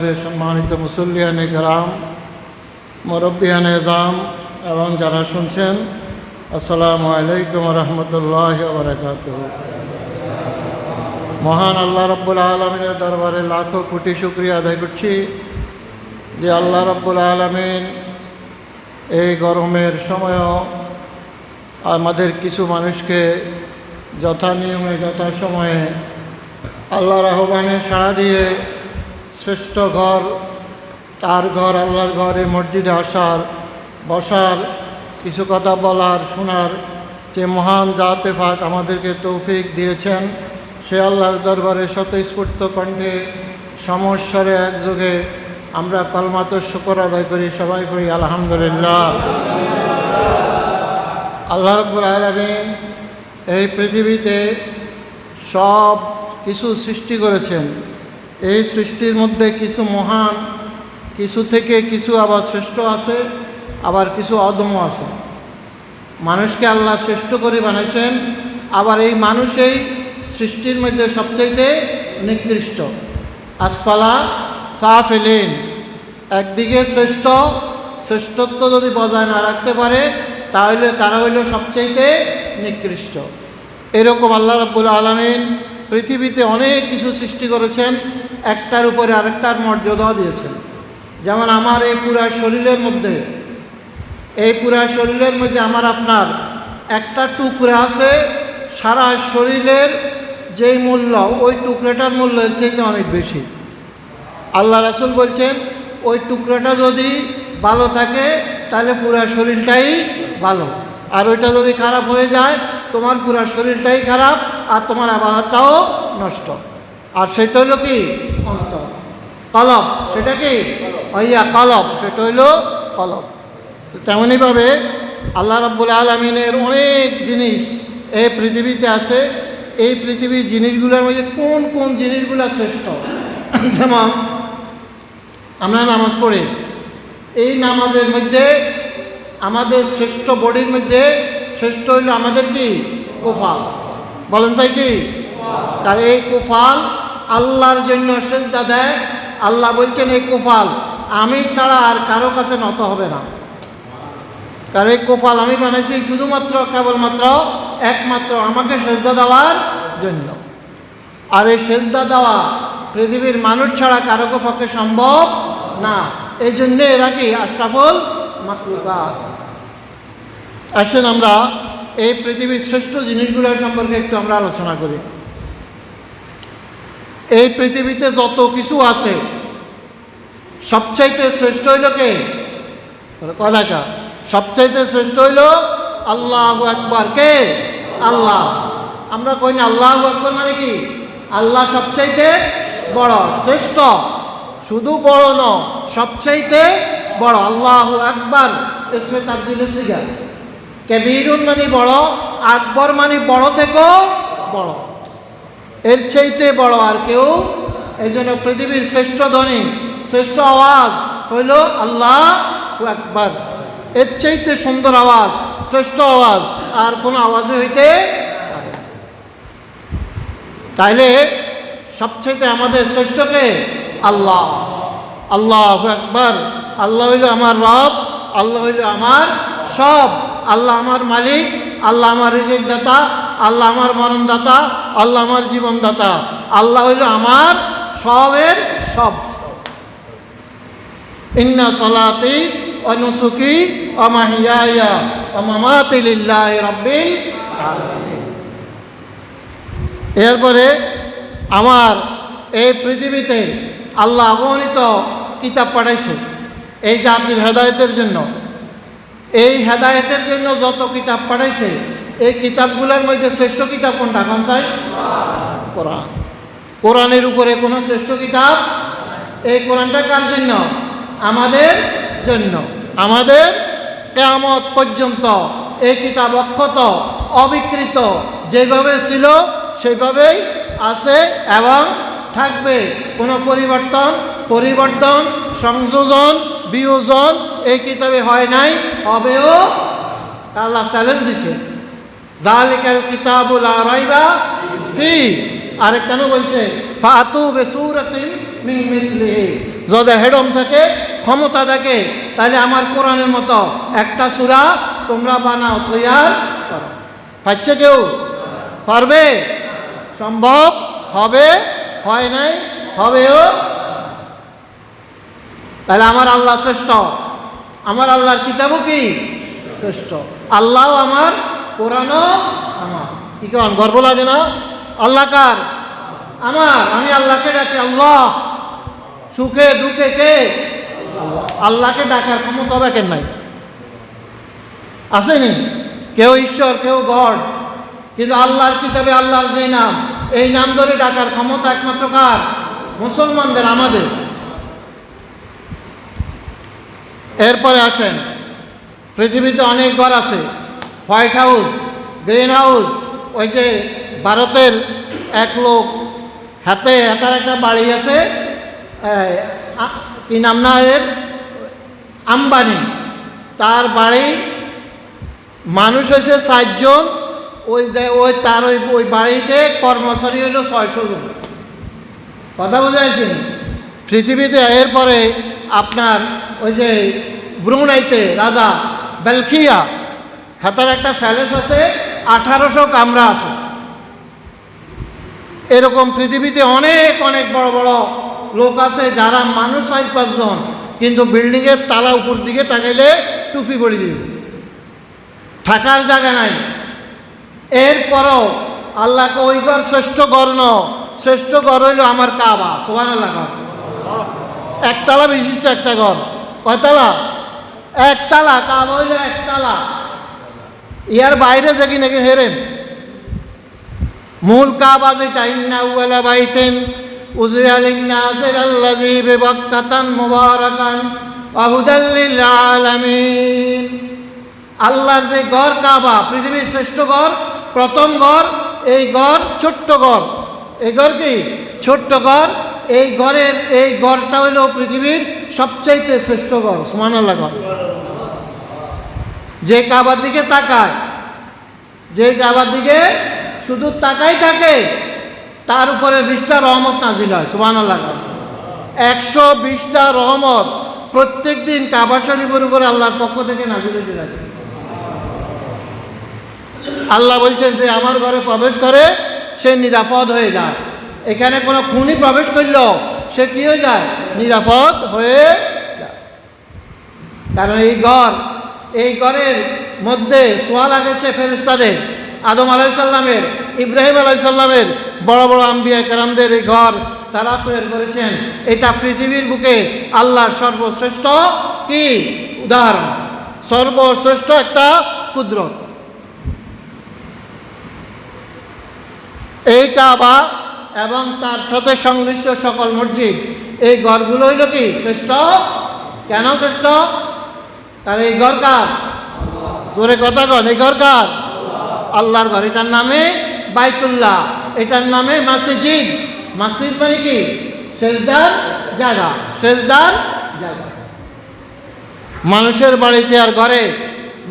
সম্মানিত মুসল্লিয়ানে কেরাম, মুরব্বিয়ানে ইজাম এবং যারা শুনছেন, আসসালামু আলাইকুম রহমতুল্লাহি ওয়া বারাকাতুহু। মহান আল্লাহ রাব্বুল আলামিনের দরবারে লাখো কোটি শুকরিয়া আদায় করছি যে আল্লাহ রাব্বুল আলামিন এই গরমের সময়ও আমাদের কিছু মানুষকে যথা নিয়মে যথা সময়ে আল্লাহর আহ্বানে সাড়া দিয়ে শ্রেষ্ঠ ঘর, তার ঘর, আল্লাহর ঘরে মসজিদে আসার, বসার, কিছু কথা বলার, শোনার যে মহান জাতে পাক আমাদেরকে তৌফিক দিয়েছেন, সে আল্লাহর দরবারে স্বতঃস্ফূর্ত কণ্ঠে সমস্বরে একযোগে আমরা কলমাত শুকর আদায় করি, সবাই করি আলহামদুলিল্লাহ। আল্লাহ রাব্বুল আলামিন এই পৃথিবীতে সব কিছু সৃষ্টি করেছেন। এই সৃষ্টির মধ্যে কিছু মহান, কিছু থেকে কিছু আবার শ্রেষ্ঠ আছে, আবার কিছু অদম্য আছে। মানুষকে আল্লাহ শ্রেষ্ঠ করে বানাইছেন, আবার এই মানুষই সৃষ্টির মধ্যে সবচাইতে নিকৃষ্ট। আসফালা সাফিলিন, একদিকে শ্রেষ্ঠ, শ্রেষ্ঠত্ব যদি বজায় না রাখতে পারে তাহলে তারা হইল সবচাইতে নিকৃষ্ট। এরকম আল্লাহ রাব্বুল আলামিন পৃথিবীতে অনেক কিছু সৃষ্টি করেছেন, একটার উপরে আরেকটার মর্যাদা দিয়েছেন। যেমন আমার এই পুরা শরীরের মধ্যে, আমার আপনার একটা টুকরা আছে, সারা শরীরের যেই মূল্য ওই টুকরাটার মূল্য এর চাইতে অনেক বেশি। আল্লাহ রাসূল বলছেন ওই টুকরাটা যদি ভালো থাকে তাহলে পুরা শরীরটাই ভালো, আর ওইটা যদি খারাপ হয়ে যায় তোমার পুরা শরীরটাই খারাপ আর তোমার আবাদতটাও নষ্ট। আর সেটা হইল কি? অন্তর, কলব। সেটা কি? কলব, সেটা হইল কলব। তেমনইভাবে আল্লাহ রাব্বুল আলামিনের অনেক জিনিস এই পৃথিবীতে আছে। এই পৃথিবীর জিনিসগুলোর মধ্যে কোন কোন জিনিসগুলো শ্রেষ্ঠ? যেমন আমরা নামাজ পড়ি, এই নামাজের মধ্যে আমাদের শ্রেষ্ঠ বডির মধ্যে শ্রেষ্ঠ হইল আমাদের কি? কুফাল। বলেন চাই কি? কারণ এই কুফাল আল্লাহর জন্য সেজদা দেয়। আল্লাহ বলছেন এই কুফাল আমি ছাড়া আর কারো কাছে নত হবে না। কারণ এই কুফাল আমি বানাইছি শুধুমাত্র, কেবলমাত্র, একমাত্র আমাকে সেজদা দেওয়ার জন্য। আর এই সেজদা দেওয়া পৃথিবীর মানুষ ছাড়া কারো পক্ষে সম্ভব না। এই জন্যে এরা কি? আশরাফুল মাখলুকাত। আসেন আমরা এই পৃথিবীর শ্রেষ্ঠ জিনিসগুলোর সম্পর্কে একটু আমরা আলোচনা করি। এই পৃথিবীতে যত কিছু আছে সবচাইতে শ্রেষ্ঠ হইল কে? কয়লাকা? সবচাইতে শ্রেষ্ঠ হইল আল্লাহু আকবার। কে? আল্লাহ। আমরা কই না আল্লাহু আকবার মানে কি? আল্লাহ সবচাইতে বড়, শ্রেষ্ঠ। শুধু বড় ন, সবচাইতে বড়। আল্লাহু আকবার ইসমে তাবদীল সিগা। কবীরুন মানে বড়, আকবর মানে বড় থেকেও বড়, এর চাইতে বড় আর কেউ। এই জন্য পৃথিবীর শ্রেষ্ঠ ধ্বনি, শ্রেষ্ঠ আওয়াজ হইল আল্লাহু আকবার। এর চাইতে সুন্দর আওয়াজ, শ্রেষ্ঠ আওয়াজ আর কোনো আওয়াজে হইতে পারে। তাইলে সবচাইতে আমাদের শ্রেষ্ঠকে আল্লাহ। আল্লাহু আকবার। আল্লাহ হইল আমার রব, আল্লাহ হইল আমার সব। আল্লাহ আমার মালিক, আল্লাহ আমার রিজিক দাতা, আল্লাহ আমার মরণ দাতা, আল্লাহ আমার জীবন দাতা। আল্লাহ হইল আমার সবের সব। ইন্না সলাতি ওয়া নুসুকি ওয়া মাহইয়ায়া ওয়া মামাতি লিল্লাহি রাব্বিল আলামিন। এরপরে আমার এই পৃথিবীতে আল্লাহ অগণিত কিতাব পাঠাইছে এই জাতির হেদায়েতের জন্য। এই হেদায়েতের জন্য যত কিতাব পাঠাইছে, এই কিতাবগুলোর মধ্যে শ্রেষ্ঠ কিতাব কোনটা? কোন চাই? কোরআন। কোরআনের উপরে কোনো শ্রেষ্ঠ কিতাব? এই কোরআনটা কার জন্য? আমাদের জন্য। আমাদের কিয়ামত পর্যন্ত এই কিতাব অক্ষত, অবিকৃত, যেভাবে ছিল সেইভাবেই আছে এবং থাকবে। কোনো পরিবর্তন, সংযোজন, বিয়োজন এই কিতাবে হয় নাই, হবেও। আল্লাহ চ্যালেঞ্জ দিছে, যালিকাল কিতাবু লা রাইবা ফি। আরেকখানে বলছে ফাতু বিসূরাতিন মিন মিসলিহি, যদি হেডম থাকে, ক্ষমতা থাকে, তাহলে আমার কোরআনের মতো একটা সূরা তোমরা বানাও, তৈয়ার করো। পাচ্ছে কেউ? পারবে? সম্ভব হবে? হয় নাই, হবেও। তাহলে আমার আল্লাহ শ্রেষ্ঠ, আমার আল্লাহর কিতাবও কি শ্রেষ্ঠ, আল্লাহও আমার, কোরআনও আমার। কি কেমন গর্ব লাগে না? আল্লাহ কার? আমার। আমি আল্লাহকে ডাকি আল্লাহ। সুখে দুঃখে কে? আল্লাহ। আল্লাহকে ডাকার ক্ষমতা হবে কেন নাই? আসেনি? কেউ ঈশ্বর, কেউ গড, কিন্তু আল্লাহর কিতাবে আল্লাহর যে নাম, এই নাম ধরে ডাকার ক্ষমতা একমাত্র কার? মুসলমানদের, আমাদের। এরপরে আসেন, পৃথিবীতে অনেক ঘর আছে। হোয়াইট হাউস, গ্রিন হাউস, ওই যে ভারতের এক লোক হাতে হাতার একটা বাড়ি আছে, কি নাম না এর, আম্বানি, তার বাড়ি, মানুষ হয়েছে 4 জন, ওই তার ওই বাড়িতে কর্মচারী হইল 600 জন। কথা বোঝাইছেন? পৃথিবীতে। এরপরে আপনার ওই যে ব্রুনাইতে রাজা বেলখিয়া, হাতার একটা প্যালেস আছে, 1800 কামরা আছে। এরকম পৃথিবীতে অনেক অনেক বড় বড় লোক আছে যারা মানুষ 4-5 জন, কিন্তু বিল্ডিংয়ের তালা উপর দিকে তাকাইলে টুপি পড়ে দিবে, থাকার জায়গা নাই। এরপরও আল্লাহকে ওই ঘর শ্রেষ্ঠ ঘর ন, শ্রেষ্ঠ ঘর হইল আমার কাবা। সুবহানাল্লাহ। একতলা বিশিষ্ট একটা ঘর। কয়তলা? একতলা। কাবা হইল একতলা। ইয়ার বাইরে যে নাকি হেরেন, মূল কাবা যেটা, ইন্না আউয়ালা বাইতিন উযিয়া লিন-নাসি আল্লাযী বিবাক্কাতান মুবারাকান ওয়া হুদাল লিল আলামিন। আল্লাহর যে ঘর কাবা, পৃথিবীর শ্রেষ্ঠ ঘর, প্রথম ঘর। এই ঘর ছোট্ট ঘর, এই ঘর কি ছোট্ট ঘর। এই ঘরের, এই ঘরটা হইল পৃথিবীর সবচাইতে শ্রেষ্ঠ ঘর। সুবহানাল্লাহ। ঘর যে কাবার দিকে তাকায়, যে কাবার দিকে শুধু তাকাই থাকে, তার উপরে 20টা রহমত নাজিল হয়। সুবহানাল্লাহ। 120টা রহমত প্রত্যেক দিন কাবা শরীফের উপরে আল্লাহর পক্ষ থেকে নাজিল হতে থাকে। আল্লাহ বলছেন যে আমার ঘরে প্রবেশ করে সে নিরাপদ হয়ে যায়। এখানে কোনো খুনি প্রবেশ করলো সে কি হয়ে যায়? নিরাপদ হয়ে যায়। কারণ এই ঘরের মধ্যে সোয়া লাগেছে ফেরেশতাদের, আদম আলাইহিস সালামের, ইব্রাহিম আলাইহিস সালামের, বড় বড় আম্বিয়া কেরামদের এই ঘর তারা তৈরি করেছেন। এটা পৃথিবীর বুকে আল্লাহর সর্বশ্রেষ্ঠ কি উদাহরণ, সর্বশ্রেষ্ঠ একটা কুদরত। এই কাবা এবং তার সাথে সংশ্লিষ্ট সকল মসজিদ, এই ঘরগুলো হইল কি শ্রেষ্ঠ। কেন শ্রেষ্ঠ? কারণ এই ঘর কার? জোরে কথা কন, এই ঘর কার? আল্লাহর ঘর। এটার নামে বাইতুল্লাহ, এটার নামে মসজিদ। মসজিদ মানে কি? সেজদার জায়গা, সেজদার জায়গা। মানুষের বাড়িতে আর ঘরে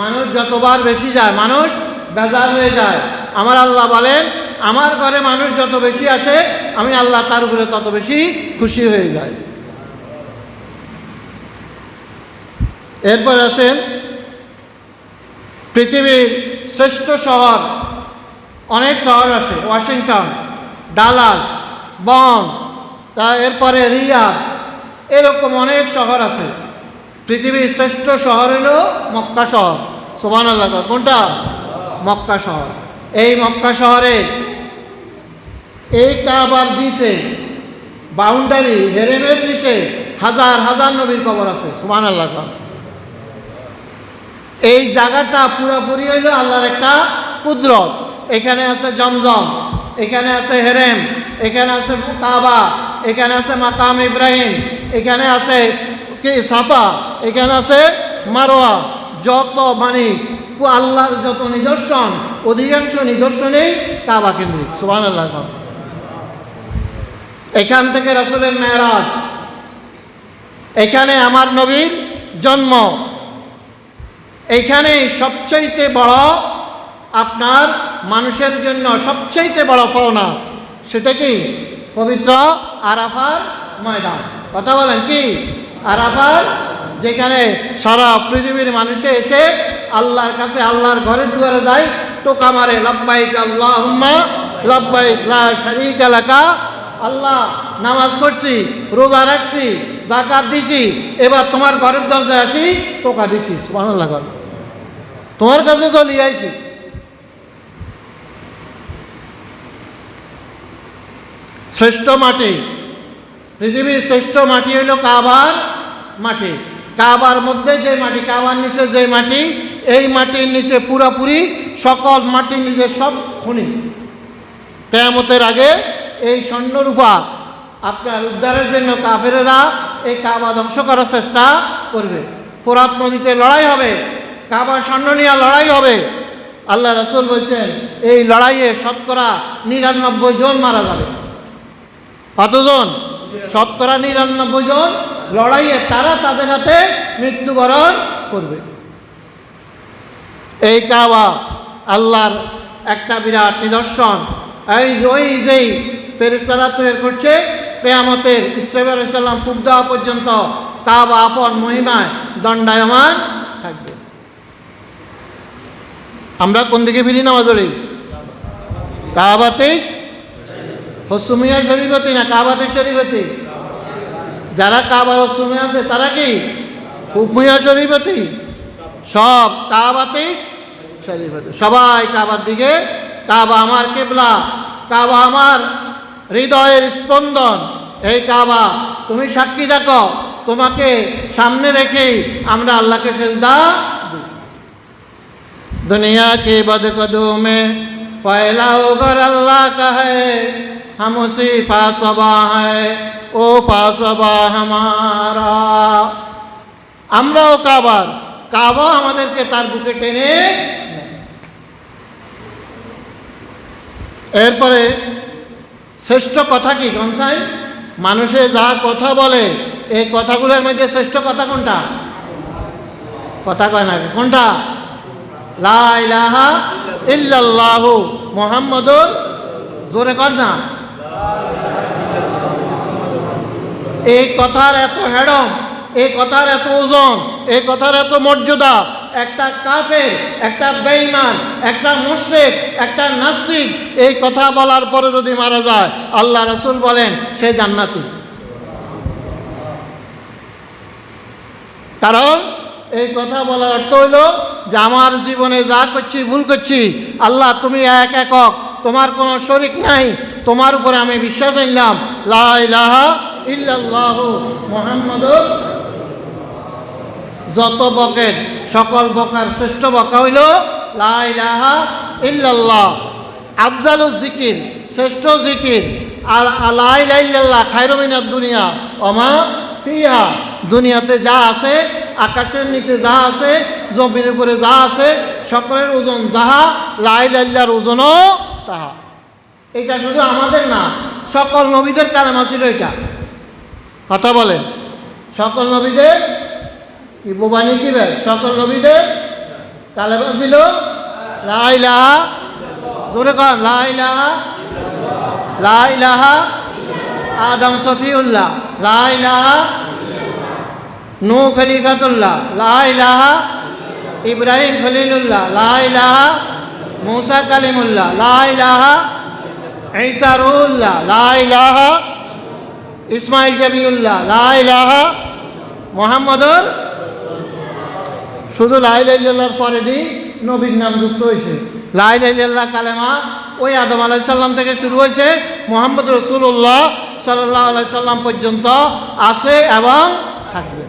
মানুষ যতবার বেশি যায়, মানুষ বেজার হয়ে যায়। আমার আল্লাহ বলেন, আমার ঘরে মানুষ যত বেশি আসে, আমি আল্লাহ তার উপরে তত বেশি খুশি হয়ে যায়। এরপর আসেন পৃথিবীর শ্রেষ্ঠ শহর। অনেক শহর আছে, ওয়াশিংটন, ডালাস, বন, এরপরে রিয়াদ, এরকম অনেক শহর আছে। পৃথিবীর শ্রেষ্ঠ শহর হলো মক্কা শহর। সুবহানাল্লাহ। কোনটা? মক্কা শহর। এই মক্কা শহরে এই কাবার নিচে, বাউন্ডারি হেরেমের নিচে হাজার হাজার নবীর কবর আছে। সুবহানাল্লাহ। এই জায়গাটা পুরোপুরি হইল আল্লাহর একটা কুদরত। এখানে আছে জমজম, এখানে আছে হেরেম, এখানে আছে কাবা, এখানে আছে মাকাম ইব্রাহিম, এখানে আছে কি সাফা, এখানে আছে মারোয়া। যত মানে আল্লাহর যত নিদর্শন, অধিকাংশ নিদর্শনেই কাবা কেন্দ্রিক। সুবহানাল্লাহ। এখান থেকে রাসূলের মেরাজ, এখানে আমার নবীর জন্ম, এইখানে সবচাইতে বড় আপনার মানুষের জন্য সবচাইতে বড় পাওনা, সেটা কি? পবিত্র আরাফার ময়দান। কথা বলেন কি? আরাফাত, যেখানে সারা পৃথিবীর মানুষে এসে আল্লাহর কাছে, আল্লাহর ঘরের দুয়ারে যায়, টোকা মারে, লব্বাইক আল্লাহুম্মা লব্বাইক লা শারীকা লাকা। আল্লাহ, নামাজ পড়ছি, রোজা রাখছি, যাকাত দিছি, এবার তোমার ঘরের দরজায় আসি, টোকা দিছি, সুবহানাল্লাহ, তোমার কাছে চলে আইছি। শ্রেষ্ঠ মাটি, পৃথিবীর শ্রেষ্ঠ মাটি হইল কাবার মাটি। কাবার মধ্যে যে মাটি, কাবার নিচে যে মাটি, এই মাটির নিচে পুরাপুরি সকল মাটির নিচে সব খনি। কিয়ামতের আগে এই স্বর্ণরূপা আপনার উদ্ধারের জন্য কাফেরেরা এই কাবা ধ্বংস করার চেষ্টা করবে। ফোরাত নদীতে লড়াই হবে, কাবার স্বর্ণ নিয়ে লড়াই হবে। আল্লাহ রাসূল বলছেন এই লড়াইয়ে শতকরা ৯৯ জন মারা যাবে। কতজন? শতকরা ৯৯ জন লড়াইয়ে তারা তাদের হাতে মৃত্যুবরণ করবে। এই কাবা আল্লাহর একটা বিরাট নিদর্শন। ওই যেই ফেরেশতারা তৈরি করছে, কিয়ামতের ইসরাঈল আলাইহিস সালাম পুব দেওয়া পর্যন্ত কাবা আপন মহিমায় দণ্ডায়মান থাকবে। আমরা কোন দিকে ফিরি নামাজ পড়ি? কাবাতে হসুমিয়া শরীফতে না কাবাতে শরীফতে? যারা কাবা হসুমিয়া আছে তারা কি হুকমিয়া শরীফতে? সব কাবাতে শরীফতে, সবাই কাবার দিকে। কাবা আমার কিবলা, কাবা আমার হৃদয়ের স্পন্দন। এই কাবা তুমি সাক্ষী দেখো, তোমাকে সামনে রেখেই আমরা আল্লাহকে সেজদা দিই। दुनिया के बदकदों में फैला घर अल्लाह का है, हम उसी पासबा है, ओ पासबा हमारा। আমরাও কাবার, কাবা আমাদেরকে তার বুকে টেনে। এরপরে শ্রেষ্ঠ কথা কি গনসাই? মানুষে যা কথা বলে এই কথাগুলোর মধ্যে শ্রেষ্ঠ কথা কোনটা? কথা কয় না, কোনটা? লা ইলাহা ইল্লাল্লাহু মুহাম্মাদুর, জোরে কর না। এই কথার এত হেডম, এই কথার এত ওজন, এই কথার এত মর্যাদা, একটা কাফের, একটা বেঈমান, একটা মুশরিক, একটা নাস্তিক এই কথা বলার পরে যদি মারা যায়, আল্লাহ রাসূল বলেন সে জান্নাতি। কারণ এই কথা বলার অর্থ হইল যে আমার জীবনে যা করছি, ভুল করছি, আল্লাহ তুমি এক একক, তোমার কোনো শরীক নাই, তোমার উপরে আমি বিশ্বাস আনলাম। লা ইলাহা ইল্লাল্লাহু মুহাম্মাদুর। যত বকের সকল বকার শ্রেষ্ঠ বকা হইল লা ইলাহা ইল্লাল্লাহ। আফজালুজ জিকির, শ্রেষ্ঠ জিকির লা ইলাহা ইল্লাল্লাহ খায়রুম মিনাদ দুনিয়া ওয়া মা ফিহা। দুনিয়াতে যা আছে, আকাশের নিচে যা আছে, জমির উপরে যা আছে, সকলের ওজন যাহা, লা ইলাহা ইল্লাল্লাহর ওজনও তাহা। এটা শুধু আমাদের না, সকল নবীদের কালেমা ছিল এটা। কথা বলেন, সকল নবীদের কি বোবানি কি ভাই? সকল নবীদের কালেমা ছিল লা ইলাহা, জোরে কর, লা ইলাহা, লা ইলাহা আদম সফিউল্লাহ, লা ইলাহা নূহ খলিফাতুল্লাহ, লা ইলাহা ইব্রাহিম খলিলুল্লাহ, লা ইলাহা মুসা কালিমুল্লাহ, লা ইলাহা ঈসা রুহুল্লাহ, লা ইলাহা ইসমাইল জাবিউল্লাহ, লা ইলাহা মুহাম্মাদুর। শুধু লা ইলাহা ইল্লাল্লাহর পরে দি নবীর নাম যুক্ত হয়েছে। লা ইলাহা ইল্লাল্লাহ কালেমা ওই আদম আলাইহিস সালাম থেকে শুরু হয়েছে, মুহাম্মদ রাসূলুল্লাহ সাল্লাল্লাহু আলাইহি সাল্লাম পর্যন্ত আছে এবং থাকবে।